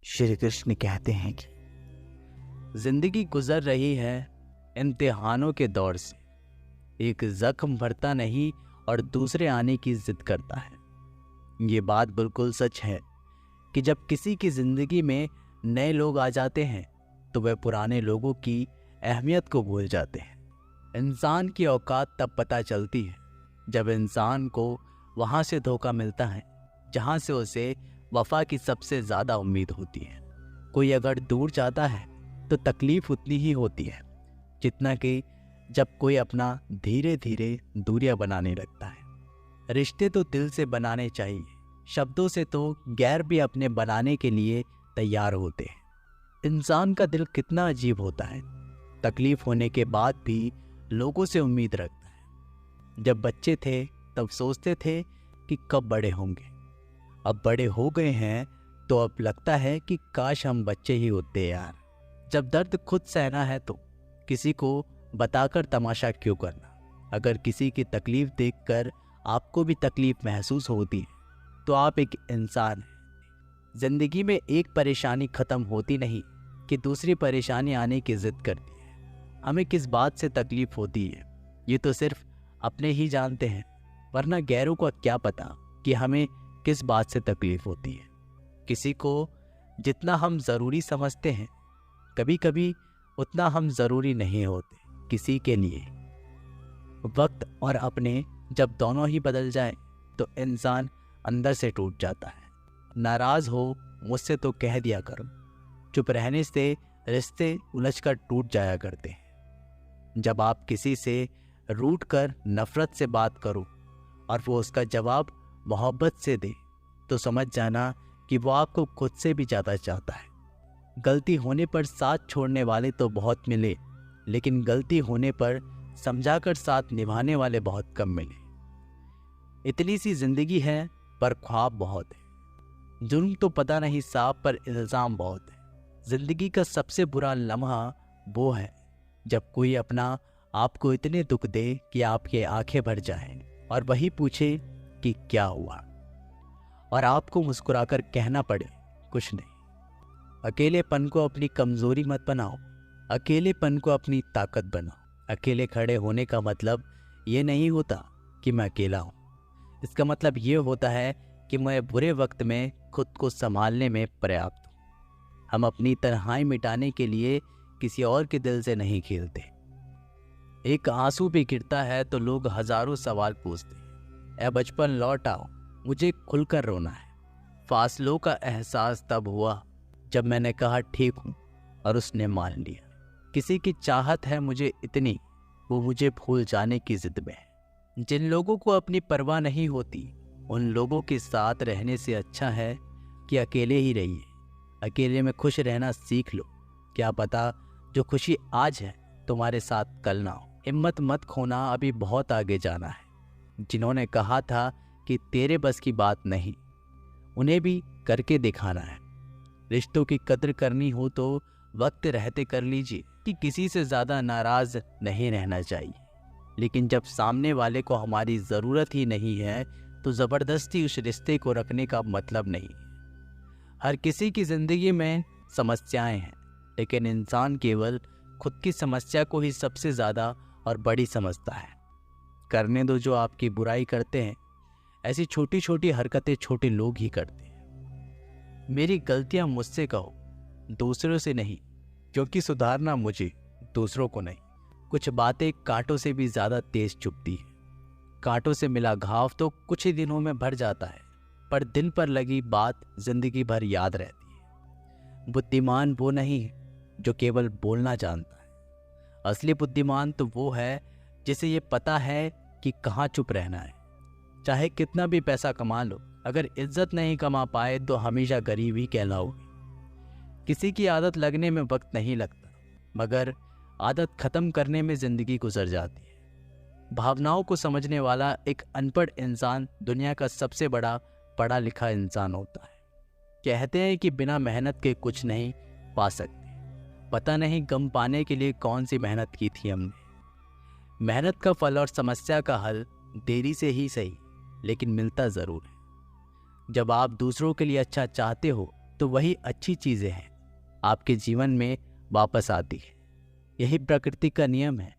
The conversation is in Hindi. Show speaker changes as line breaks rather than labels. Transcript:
श्री कृष्ण कहते हैं कि जिंदगी गुजर रही है इम्तिहानों के दौर से। एक जख्म भरता नहीं और दूसरे आने की जिद करता है। ये बात बिल्कुल सच है कि जब किसी की जिंदगी में नए लोग आ जाते हैं तो वह पुराने लोगों की अहमियत को भूल जाते हैं। इंसान की औकात तब पता चलती है जब इंसान को वहाँ से धोखा मिलता है जहाँ से उसे वफा की सबसे ज़्यादा उम्मीद होती है। कोई अगर दूर जाता है तो तकलीफ उतनी ही होती है जितना कि जब कोई अपना धीरे धीरे दूरियां बनाने लगता है। रिश्ते तो दिल से बनाने चाहिए, शब्दों से तो गैर भी अपने बनाने के लिए तैयार होते हैं। इंसान का दिल कितना अजीब होता है, तकलीफ होने के बाद भी लोगों से उम्मीद रखता है। जब बच्चे थे तब सोचते थे कि कब बड़े होंगे, अब बड़े हो गए हैं तो अब लगता है कि काश हम बच्चे ही होते यार। जब दर्द खुद सहना है तो किसी को बताकर तमाशा क्यों करना। अगर किसी की तकलीफ देखकर आपको भी तकलीफ महसूस होती है तो आप एक इंसान हैं। जिंदगी में एक परेशानी खत्म होती नहीं कि दूसरी परेशानी आने की जिद करती है। हमें किस बात से तकलीफ होती है ये तो सिर्फ अपने ही जानते हैं, वरना गैरों को क्या पता कि हमें किस बात से तकलीफ होती है। किसी को जितना हम ज़रूरी समझते हैं कभी कभी उतना हम ज़रूरी नहीं होते किसी के लिए। वक्त और अपने जब दोनों ही बदल जाए तो इंसान अंदर से टूट जाता है। नाराज़ हो मुझसे तो कह दिया करो, चुप रहने से रिश्ते उलझकर टूट जाया करते हैं। जब आप किसी से रूठ कर नफ़रत से बात करो और वो उसका जवाब मोहब्बत से दे तो समझ जाना कि वो आपको खुद से भी ज़्यादा चाहता है। गलती होने पर साथ छोड़ने वाले तो बहुत मिले, लेकिन गलती होने पर समझाकर साथ निभाने वाले बहुत कम मिले। इतनी सी जिंदगी है पर ख्वाब बहुत है। जुर्म तो पता नहीं साहब पर इल्ज़ाम बहुत है। जिंदगी का सबसे बुरा लम्हा वो है जब कोई अपना आपको इतने दुख दे कि आपके आंखें भर जाएं और वही पूछे कि क्या हुआ, और आपको मुस्कुराकर कहना पड़े कुछ नहीं। अकेलेपन को अपनी कमजोरी मत बनाओ, अकेलेपन को अपनी ताकत बनाओ। अकेले खड़े होने का मतलब ये नहीं होता कि मैं अकेला हूँ, इसका मतलब ये होता है कि मैं बुरे वक्त में खुद को संभालने में पर्याप्त हूँ। हम अपनी तन्हाई मिटाने के लिए किसी और के दिल से नहीं खेलते। एक आंसू भी गिरता है तो लोग हजारों सवाल पूछते हैं, ऐ बचपन लौट आओ, मुझे खुलकर रोना है। फासलों का एहसास तब हुआ जब मैंने कहा ठीक हूँ और उसने मान लिया। किसी की चाहत है मुझे इतनी, वो मुझे भूल जाने की जिद में है। जिन लोगों को अपनी परवाह नहीं होती उन लोगों के साथ रहने से अच्छा है कि अकेले ही रहिए। अकेले में खुश रहना सीख लो, क्या पता जो खुशी आज है तुम्हारे साथ कल ना हो। हिम्मत मत खोना, अभी बहुत आगे जाना है। जिन्होंने कहा था कि तेरे बस की बात नहीं, उन्हें भी करके दिखाना है। रिश्तों की कद्र करनी हो तो वक्त रहते कर लीजिए कि किसी से ज़्यादा नाराज़ नहीं रहना चाहिए। लेकिन जब सामने वाले को हमारी ज़रूरत ही नहीं है तो ज़बरदस्ती उस रिश्ते को रखने का मतलब नहीं। हर किसी की ज़िंदगी में समस्याएं हैं, लेकिन इंसान केवल खुद की समस्या को ही सबसे ज़्यादा और बड़ी समझता है। करने दो जो आपकी बुराई करते हैं। ऐसी छोटी छोटी हरकतें छोटे लोग ही करते हैं। मेरी गलतियां मुझसे कहो, दूसरों से नहीं, क्योंकि सुधारना मुझे, दूसरों को नहीं। कुछ बातें कांटों से भी ज़्यादा तेज चुभती है। कांटों से मिला घाव तो कुछ ही दिनों में भर जाता है, पर दिल पर लगी बात जिंदगी भर याद रहती है। बुद्धिमान वो नहीं है जो केवल बोलना जानता है। असली बुद्धिमान तो वो है जिसे ये पता है कि कहाँ चुप रहना है। चाहे कितना भी पैसा कमा लो, अगर इज्जत नहीं कमा पाए तो हमेशा गरीब ही कहलाओगे। किसी की आदत लगने में वक्त नहीं लगता, मगर आदत खत्म करने में जिंदगी गुजर जाती है। भावनाओं को समझने वाला एक अनपढ़ इंसान दुनिया का सबसे बड़ा पढ़ा लिखा इंसान होता है। कहते हैं कि बिना मेहनत के कुछ नहीं पा सकते। पता नहीं गम पाने के लिए कौन सी मेहनत की थी हमने। मेहनत का फल और समस्या का हल देरी से ही सही, लेकिन मिलता ज़रूर है। जब आप दूसरों के लिए अच्छा चाहते हो तो वही अच्छी चीज़ें हैं आपके जीवन में वापस आती है। यही प्रकृति का नियम है।